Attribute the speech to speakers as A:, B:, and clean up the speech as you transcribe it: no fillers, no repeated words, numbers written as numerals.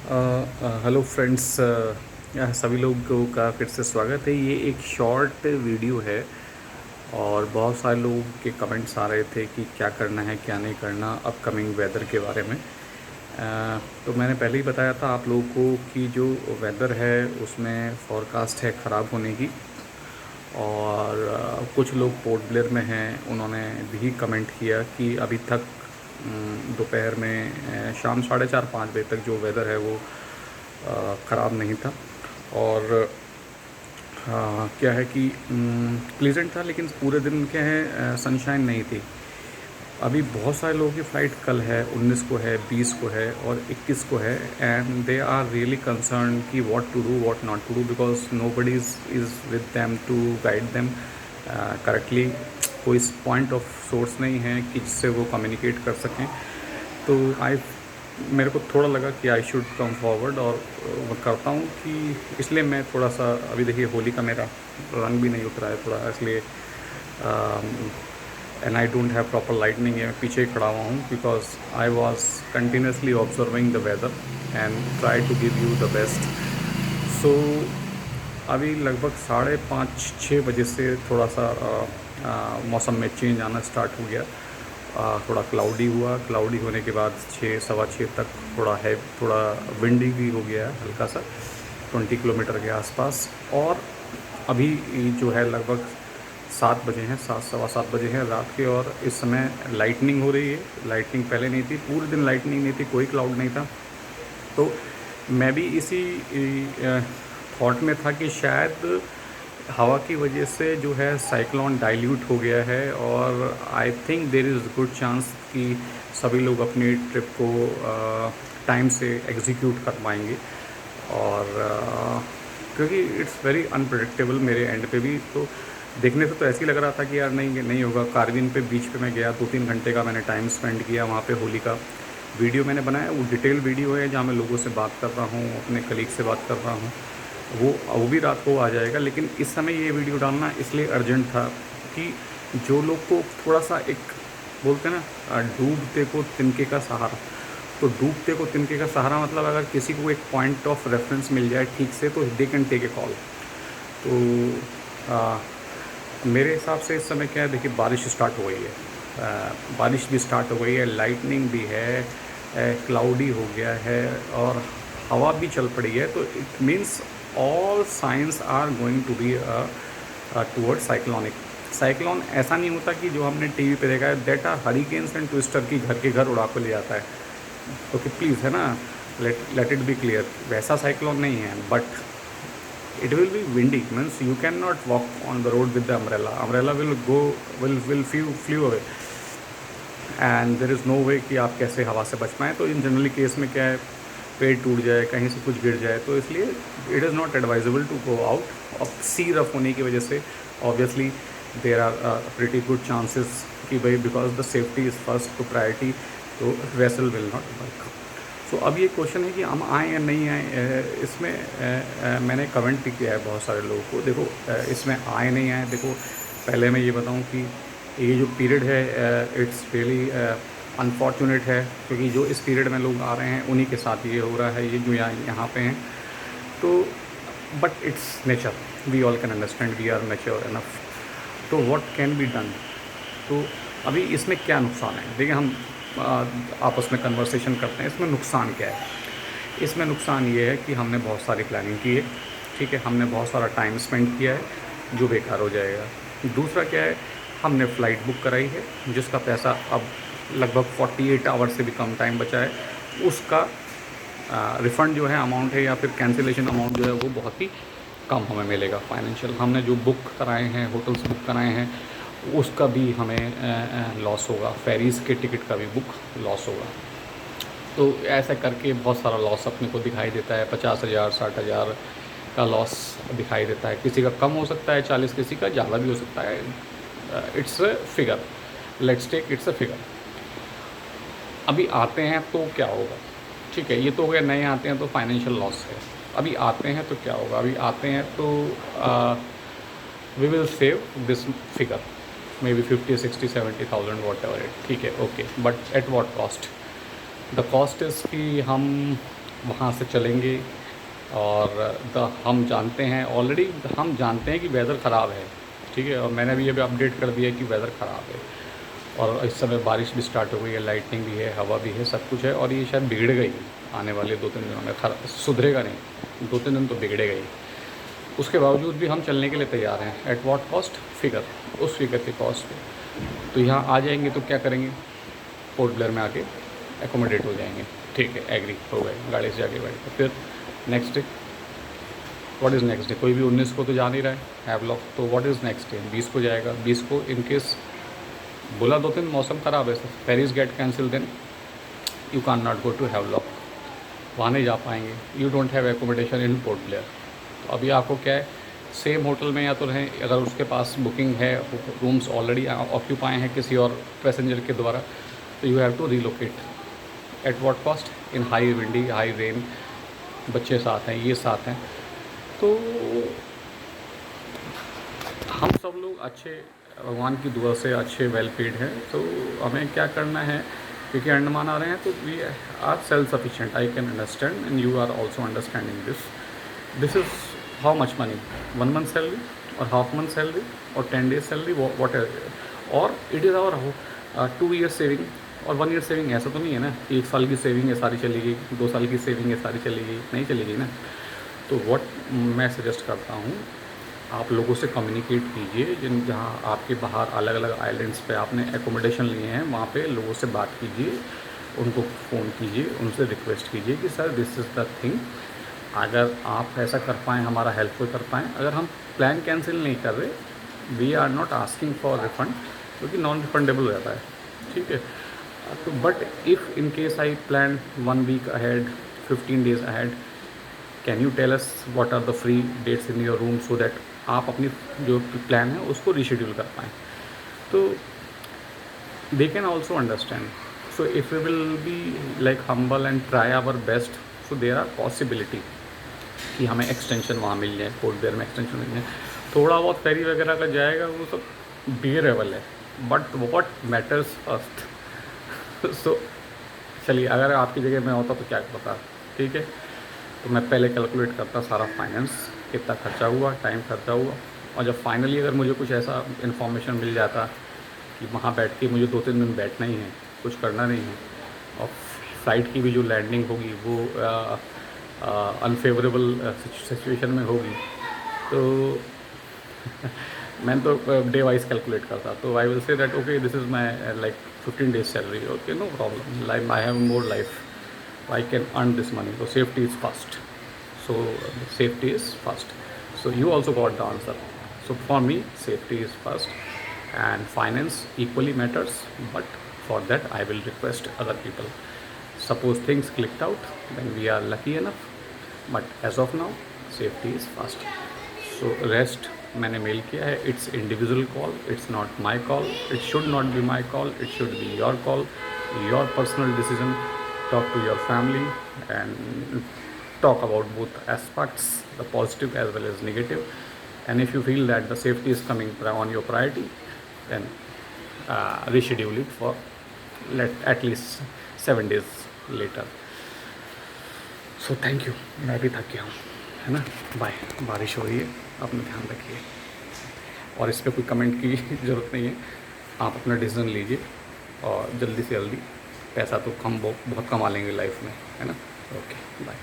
A: Hello friends, सभी लोगों का फिर से स्वागत है। ये एक शॉर्ट वीडियो है और बहुत सारे लोगों के कमेंट्स आ रहे थे कि क्या करना है क्या नहीं करना अपकमिंग वेदर के बारे में। तो मैंने पहले ही बताया था आप लोगों को कि जो वेदर है उसमें फोरकास्ट है ख़राब होने की। और कुछ लोग पोर्ट ब्लेयर में हैं, उन्होंने भी कमेंट किया कि अभी तक दोपहर में शाम 4:30-5 बजे तक जो वेदर है वो ख़राब नहीं था। और क्या है कि प्लीजेंट था, लेकिन पूरे दिन क्या है सनशाइन नहीं थी। अभी बहुत सारे लोगों की फ़्लाइट कल है, 19 को है, 20 को है और 21 को है। And they are really concern कि what to do what not to do, because nobody is with them to guide them correctly. कोई पॉइंट ऑफ सोर्स नहीं है कि जिससे वो कम्युनिकेट कर सकें। तो मेरे को थोड़ा लगा कि आई शुड कम फॉरवर्ड, और मैं करता हूँ कि इसलिए मैं थोड़ा सा अभी देखिए होली का मेरा रंग भी नहीं उतरा है थोड़ा, इसलिए and I don't have proper lightning है। मैं पीछे ही खड़ा हुआ हूँ because I was continuously observing the weather and try to give you the best. So अभी लगभग 5:30-6 बजे से थोड़ा सा मौसम में चेंज आना स्टार्ट हो गया। थोड़ा क्लाउडी हुआ, क्लाउडी होने के बाद 6 सवा 6 तक थोड़ा विंडी भी हो गया हल्का सा, 20 किलोमीटर के आसपास। और अभी जो है लगभग 7 बजे हैं, 7 सवा 7 बजे हैं रात के, और इस समय लाइटनिंग हो रही है। लाइटनिंग पहले नहीं थी, पूरे दिन लाइटनिंग नहीं थी, कोई क्लाउड नहीं था। तो मैं भी इसी थॉट में था कि शायद हवा की वजह से जो है साइक्लोन डाइल्यूट हो गया है, और I think there is good chance कि सभी लोग अपनी ट्रिप को टाइम से एग्जीक्यूट कर पाएंगे। और क्योंकि इट्स वेरी अनप्रडिक्टेबल मेरे एंड पे भी। तो देखने से तो ऐसे ही लग रहा था कि यार नहीं नहीं होगा। कारविन पे बीच पे मैं गया, 2-3 घंटे का मैंने टाइम स्पेंड किया वहाँ पे। होली का वीडियो मैंने बनाया, वो डिटेल वीडियो है जहाँ मैं लोगों से बात कर रहा हूँ, अपने कलीग से बात कर रहा हूँ। वो भी रात को आ जाएगा, लेकिन इस समय ये वीडियो डालना इसलिए अर्जेंट था कि जो लोग को थोड़ा सा एक बोलते हैं ना, डूबते को तिनके का सहारा। तो डूबते को तिनके का सहारा मतलब अगर किसी को एक पॉइंट ऑफ रेफरेंस मिल जाए ठीक से तो they can take a call. तो आ, मेरे हिसाब से इस समय क्या है, देखिए बारिश स्टार्ट हो गई है। बारिश भी स्टार्ट हो गई है, लाइटनिंग भी है, क्लाउडी हो गया है और हवा भी चल पड़ी है। तो it means all science are going to be toward cyclonic. Cyclone ऐसा नहीं होता कि जो हमने टीवी पे देखा है, that are hurricanes and twister की घर के घर उड़ा के ले जाता है। तो कि प्लीज़ है ना, लेट इट बी क्लियर, वैसा साइक्लोन नहीं है। But it will be windy, means you cannot walk on the road with the umbrella will go, will flew away, and there is no way कि आप कैसे हवा से बच पाएँ। तो इन जनरली केस में क्या है, पेड़ टूट जाए, कहीं से कुछ गिर जाए, तो इसलिए it is not advisable to go out. अब सी रफ होने की वजह से obviously there are pretty good chances कि भाई because the safety is first to priority, तो vessel will not work. So अब ये क्वेश्चन है कि हम आएँ या नहीं आएँ। इसमें मैंने कमेंट भी किया है बहुत सारे लोगों को। देखो इसमें आए नहीं आए, देखो पहले मैं ये बताऊं कि ये जो पीरियड है इट्स रियली अनफॉर्चुनेट है, क्योंकि जो इस पीरियड में लोग आ रहे हैं उन्हीं के साथ ये हो रहा है, ये जो यहाँ पे हैं। तो but it's nature, we all can understand, we are mature enough. तो व्हाट कैन बी डन। तो अभी इसमें क्या नुकसान है, देखिए हम आपस में कन्वर्सेशन करते हैं। इसमें नुकसान क्या है, इसमें नुकसान ये है कि हमने बहुत सारी प्लानिंग की है, ठीक है, हमने बहुत सारा टाइम स्पेंड किया है जो बेकार हो जाएगा। दूसरा क्या है, हमने फ़्लाइट बुक कराई है जिसका पैसा अब लगभग 48 आवर से भी कम टाइम बचा है, उसका रिफ़ंड जो है अमाउंट है या फिर कैंसिलेशन अमाउंट जो है वो बहुत ही कम हमें मिलेगा। फाइनेंशियल हमने जो बुक कराए हैं, होटल्स बुक कराए हैं, उसका भी हमें लॉस होगा। फेरीज़ के टिकट का भी बुक लॉस होगा। तो ऐसा करके बहुत सारा लॉस अपने को दिखाई देता है। 50,000 60,000 का लॉस दिखाई देता है। किसी का कम हो सकता है 40, किसी का ज़्यादा भी हो सकता है। It's a figure, let's take it's a figure. अभी आते हैं तो क्या होगा, ठीक है, ये तो हो गया नए आते हैं तो फाइनेंशियल लॉस है। अभी आते हैं तो क्या होगा, अभी आते हैं तो we will save this figure, maybe 50, 60, 70,000 whatever it, ठीक है, okay. But at what cost, the cost is कि हम वहाँ से चलेंगे। और हम जानते हैं ऑलरेडी, हम जानते हैं कि वेदर ख़राब है, ठीक है, और मैंने भी अभी अपडेट कर दिया कि वेदर ख़राब है। और इस समय बारिश भी स्टार्ट हो गई है, लाइटनिंग भी है, हवा भी है, सब कुछ है, और ये शायद बिगड़ गई आने वाले 2-3 दिनों में। सुधरेगा नहीं, 2-3 दिन तो बिगड़ेगा ही। उसके बावजूद भी हम चलने के लिए तैयार हैं। Eight what cost? फिगर, उस फिगर के कॉस्ट पे। तो यहाँ आ जाएंगे तो क्या करेंगे, पोर्ट ब्लेयर में आके एकोमोडेट हो जाएंगे। ठीक है, एग्री हो गए, गाड़ी से जाके बैठ गए। फिर next day, what is next day? कोई भी 19 को तो जा नहीं रहा है हैवलॉक, तो व्हाट इज़ नेक्स्ट डे? 20 को जाएगा। 20 को इन केस बोला 2 दिन मौसम ख़राब है, ferries get cancel, then you can not go to Havelock, वहाँ नहीं जा पाएंगे। You don't have accommodation in Port Blair. तो अभी आपको क्या है, सेम होटल में या तो रहें, अगर उसके पास बुकिंग है, रूम्स ऑलरेडी ऑक्यूपाई हैं किसी और पैसेंजर के द्वारा, तो you have to relocate. At what cost? In high windy, high rain, बच्चे साथ हैं, ये साथ हैं। तो हम सब लोग अच्छे, भगवान की दुआ से अच्छे वेल पेड हैं। तो हमें क्या करना है, क्योंकि अंडमान आ रहे हैं, तो we are self sufficient. I can understand and you are also understanding this is how much money, 1 month salary और हाफ मंथ सैलरी और 10 डेज सैलरी, वॉट एवर। और it is our 2 year saving और 1 year saving. ऐसा तो नहीं है ना कि 1 साल की सेविंग है सारी चली गई, 2 साल की सेविंग है सारी चली गई, नहीं चली गई ना। तो व्हाट मैं सजेस्ट करता हूँ, आप लोगों से कम्युनिकेट कीजिए, जहाँ आपके बाहर अलग अलग आइलैंड्स पे आपने एकोमोडेशन लिए हैं, वहाँ पे लोगों से बात कीजिए, उनको फ़ोन कीजिए, उनसे रिक्वेस्ट कीजिए कि sir this is the thing, अगर आप ऐसा कर पाएँ, हमारा हेल्पफुल कर पाएँ। अगर हम प्लान कैंसिल नहीं कर रहे, we are not asking for refund, क्योंकि नॉन रिफंडेबल रहता है, ठीक है। तो but if in case I plan 1 week ahead, 15 days ahead, can you tell us what are the free dates in your room, so that आप अपनी जो plan है उसको रीशेड्यूल कर पाएँ। तो they can also understand. So if we will be like humble and try our best, so there are possibility कि हमें एक्सटेंशन वहाँ मिल जाए, पोर्ट ब्लेयर में एक्सटेंशन मिल जाए। थोड़ा बहुत फेरी वगैरह का जाएगा, वो सब बियरेबल है, बट वॉट मैटर्स फर्स्ट। सो चलिए, अगर आपकी जगह मैं होता तो क्या करता, ठीक है। तो मैं पहले कैलकुलेट करता सारा फाइनेंस, कितना खर्चा हुआ, टाइम खर्चा हुआ, और जब फाइनली अगर मुझे कुछ ऐसा इन्फॉर्मेशन मिल जाता कि वहाँ बैठ के मुझे 2-3 दिन बैठना ही है, कुछ करना नहीं है, और फ्लाइट की भी जो लैंडिंग होगी वो अनफेवरेबल सिचुएशन में होगी, तो मैं तो डे वाइज कैलकुलेट करता। तो I will say that okay, this is my like 15 days salary, okay, no problem, like I have more life, I can earn this money. So safety is first. So safety is first. So you also got the answer. So for me, safety is first, and finance equally matters. But for that, I will request other people. Suppose things clicked out, then we are lucky enough. But as of now, safety is first. So rest मैंने mail किया है, it's individual call, it's not my call, it should not be my call, it should be your call, your personal decision. Talk to your family and talk about both aspects, the positive as well as negative. And if you feel that the safety is coming on your priority, then reschedule it for at least 7 days later. So thank you. मैं भी थक गया हूँ, है ना। Bye. बारिश हो रही है, अपना ध्यान रखिए, और इस पर कोई कमेंट की ज़रूरत नहीं है। आप अपना डिसीजन लीजिए, और जल्दी से जल्दी पैसा तो हम बहुत कमा लेंगे लाइफ में, है ना। Okay, bye.